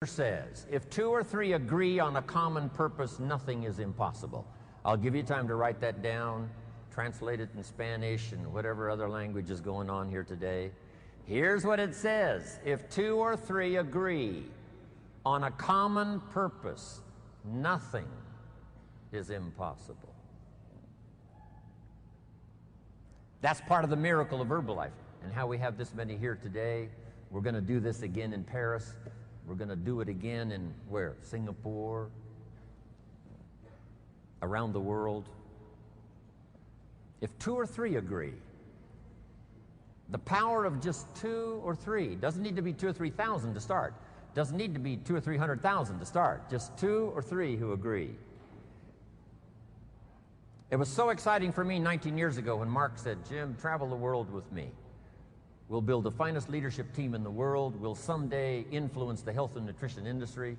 says, if two or three agree on a common purpose, nothing is impossible. I'll give you time to write that down, translate it in Spanish and whatever other language is going on here today. Here's what it says. If two or three agree on a common purpose, nothing is impossible. That's part of the miracle of Herbalife and how we have this many here today. We're going to do this again in Paris. We're going to do it again in where? Singapore, around the world. If two or three agree, the power of just two or three, doesn't need to be 2,000 or 3,000 to start. Doesn't need to be 200,000 or 300,000 to start. Just two or three who agree. It was so exciting for me 19 years ago when Mark said, Jim, travel the world with me. We'll build the finest leadership team in the world. We'll someday influence the health and nutrition industry.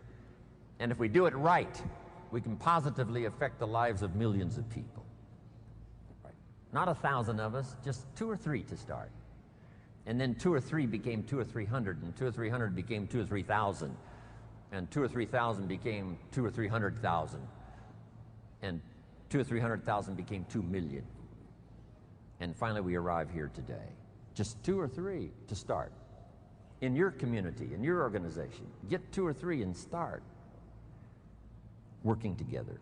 And if we do it right, we can positively affect the lives of millions of people. Right. Not 1,000 of us, just two or three to start. And then two or three became 200 or 300, and 200 or 300 became 2,000 or 3,000. And 2,000 or 3,000 became 200,000 or 300,000. And 200,000 or 300,000 became 2 million. And finally we arrive here today. Just two or three to start. In your community, in your organization, get two or three and start working together.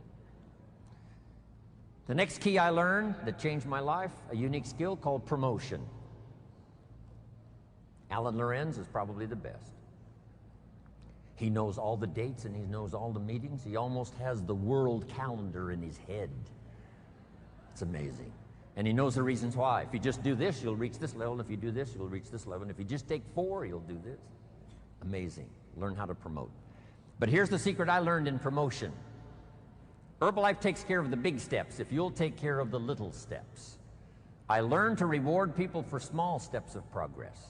The next key I learned that changed my life, a unique skill called promotion. Alan Lorenz is probably the best. He knows all the dates and he knows all the meetings. He almost has the world calendar in his head. It's amazing. And he knows the reasons why. If you just do this, you'll reach this level. And if you do this, you'll reach this level. And if you just take 4, you'll do this. Amazing. Learn how to promote. But here's the secret I learned in promotion. Herbalife takes care of the big steps if you'll take care of the little steps. I learned to reward people for small steps of progress.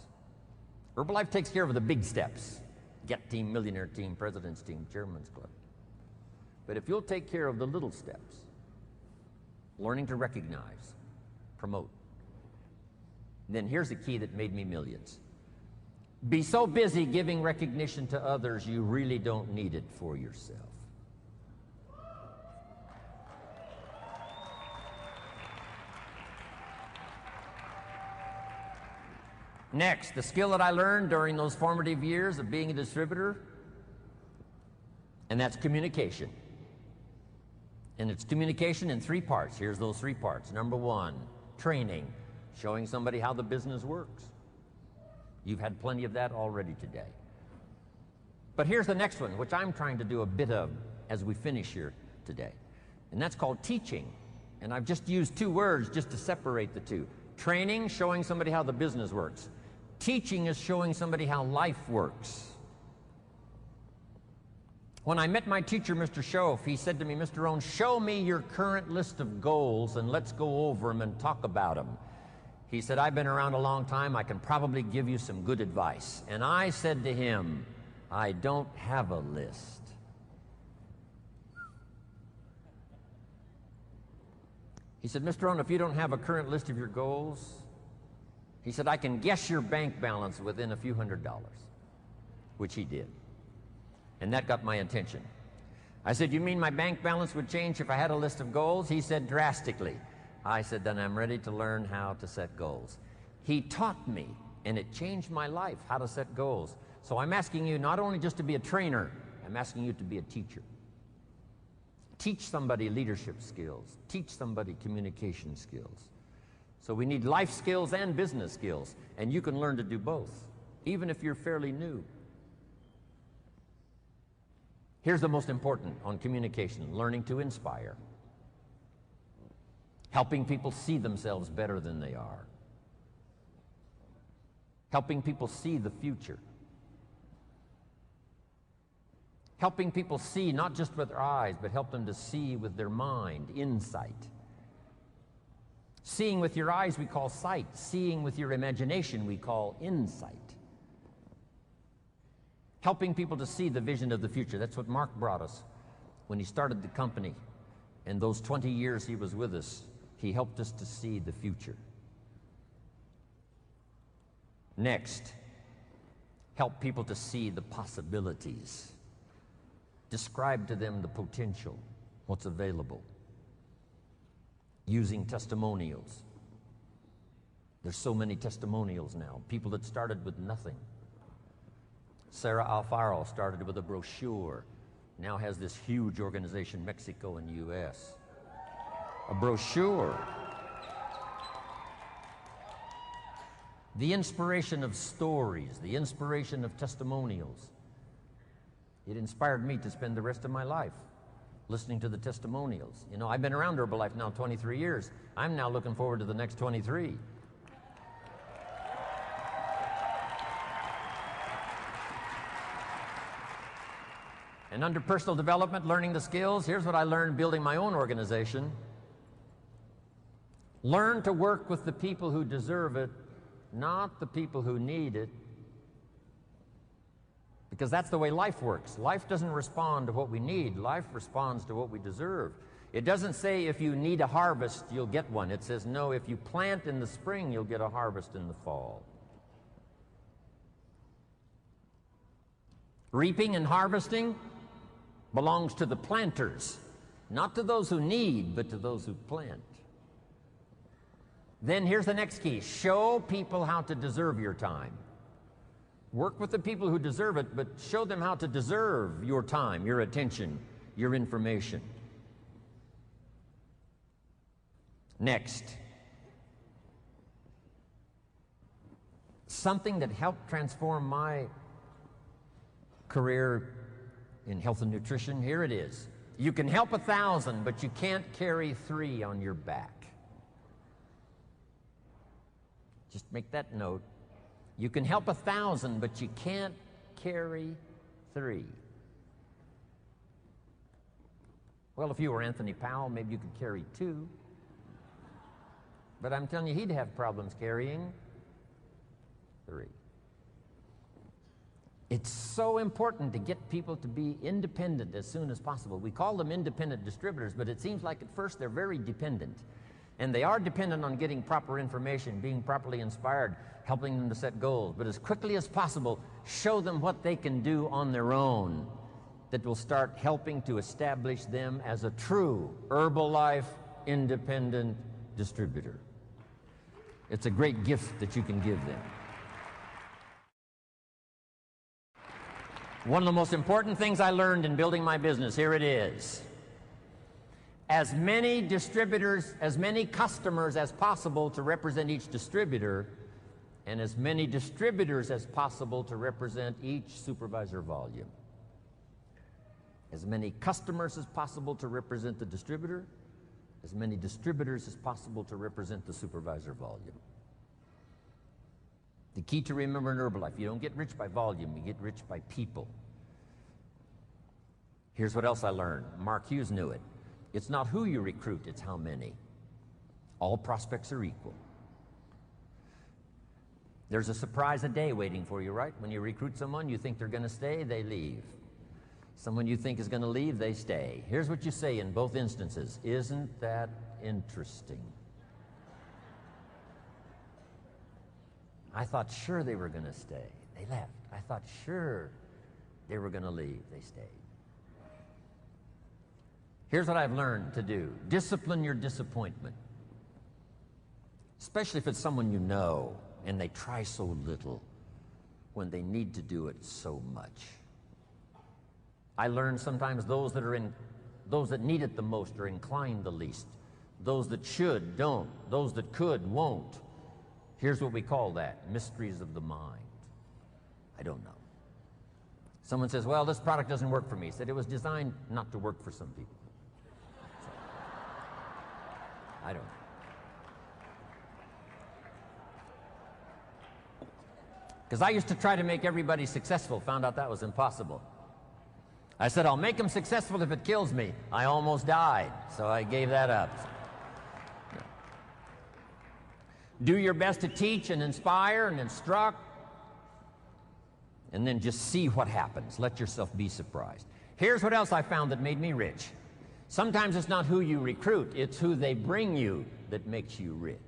Herbalife takes care of the big steps. Get team, millionaire team, president's team, chairman's club. But if you'll take care of the little steps, learning to recognize, promote. Then here's the key that made me millions. Be so busy giving recognition to others, you really don't need it for yourself. Next, the skill that I learned during those formative years of being a distributor, and that's communication. And it's communication in 3 parts. Here's those 3 parts. Number 1, training, showing somebody how the business works. You've had plenty of that already today. But here's the next one, which I'm trying to do a bit of as we finish here today. And that's called teaching. And I've just used 2 words just to separate the two. Training, showing somebody how the business works. Teaching is showing somebody how life works. When I met my teacher, Mr. Schoaf, he said to me, Mr. Rohm, show me your current list of goals and let's go over them and talk about them. He said, I've been around a long time. I can probably give you some good advice. And I said to him, I don't have a list. He said, Mr. Rohm, if you don't have a current list of your goals, he said, I can guess your bank balance within a few $100s, which he did. And that got my attention. I said, you mean my bank balance would change if I had a list of goals? He said, drastically. I said, then I'm ready to learn how to set goals. He taught me, and it changed my life, how to set goals. So I'm asking you not only just to be a trainer, I'm asking you to be a teacher. Teach somebody leadership skills. Teach somebody communication skills. So we need life skills and business skills, and you can learn to do both, even if you're fairly new. Here's the most important on communication, learning to inspire. Helping people see themselves better than they are. Helping people see the future. Helping people see not just with their eyes, but help them to see with their mind, insight. Seeing with your eyes we call sight. Seeing with your imagination we call insight. Helping people to see the vision of the future. That's what Mark brought us when he started the company. And those 20 years he was with us, he helped us to see the future. Next, help people to see the possibilities. Describe to them the potential, what's available, using testimonials. There's so many testimonials now. People that started with nothing. Sarah Alfaro started with a brochure, now has this huge organization, Mexico and U.S. A brochure. The inspiration of stories, the inspiration of testimonials. It inspired me to spend the rest of my life listening to the testimonials. You know, I've been around Herbalife now 23 years. I'm now looking forward to the next 23. And under personal development, learning the skills, here's what I learned building my own organization. Learn to work with the people who deserve it, not the people who need it. Because that's the way life works. Life doesn't respond to what we need. Life responds to what we deserve. It doesn't say if you need a harvest, you'll get one. It says, no, if you plant in the spring, you'll get a harvest in the fall. Reaping and harvesting belongs to the planters, not to those who need, but to those who plant. Then here's the next key. Show people how to deserve your time. Work with the people who deserve it, but show them how to deserve your time, your attention, your information. Next, something that helped transform my career in health and nutrition, here it is. You can help 1,000, but you can't carry 3 on your back. Just make that note. You can help 1,000, but you can't carry 3. Well, if you were Anthony Powell, maybe you could carry 2. But I'm telling you, he'd have problems carrying 3. It's so important to get people to be independent as soon as possible. We call them independent distributors, but it seems like at first they're very dependent. And they are dependent on getting proper information, being properly inspired, helping them to set goals. But as quickly as possible, show them what they can do on their own that will start helping to establish them as a true Herbalife independent distributor. It's a great gift that you can give them. One of the most important things I learned in building my business, here it is. As many distributors, as many customers as possible to represent each distributor, and as many distributors as possible to represent each supervisor volume. As many customers as possible to represent the distributor, as many distributors as possible to represent the supervisor volume. The key to remember in Herbalife, you don't get rich by volume, you get rich by people. Here's what else I learned. Mark Hughes knew it. It's not who you recruit, it's how many. All prospects are equal. There's a surprise a day waiting for you, right? When you recruit someone, you think they're going to stay, they leave. Someone you think is going to leave, they stay. Here's what you say in both instances. Isn't that interesting? I thought sure they were going to stay. They left. I thought sure they were going to leave. They stayed. Here's what I've learned to do. Discipline your disappointment. Especially if it's someone you know and they try so little when they need to do it so much. I learned sometimes those that need it the most are inclined the least. Those that should, don't. Those that could, won't. Here's what we call that, mysteries of the mind. I don't know. Someone says, well, this product doesn't work for me. He said it was designed not to work for some people. So, I don't know. Because I used to try to make everybody successful, found out that was impossible. I said, I'll make them successful if it kills me. I almost died, so I gave that up. Do your best to teach and inspire and instruct, and then just see what happens. Let yourself be surprised. Here's what else I found that made me rich. Sometimes it's not who you recruit, it's who they bring you that makes you rich.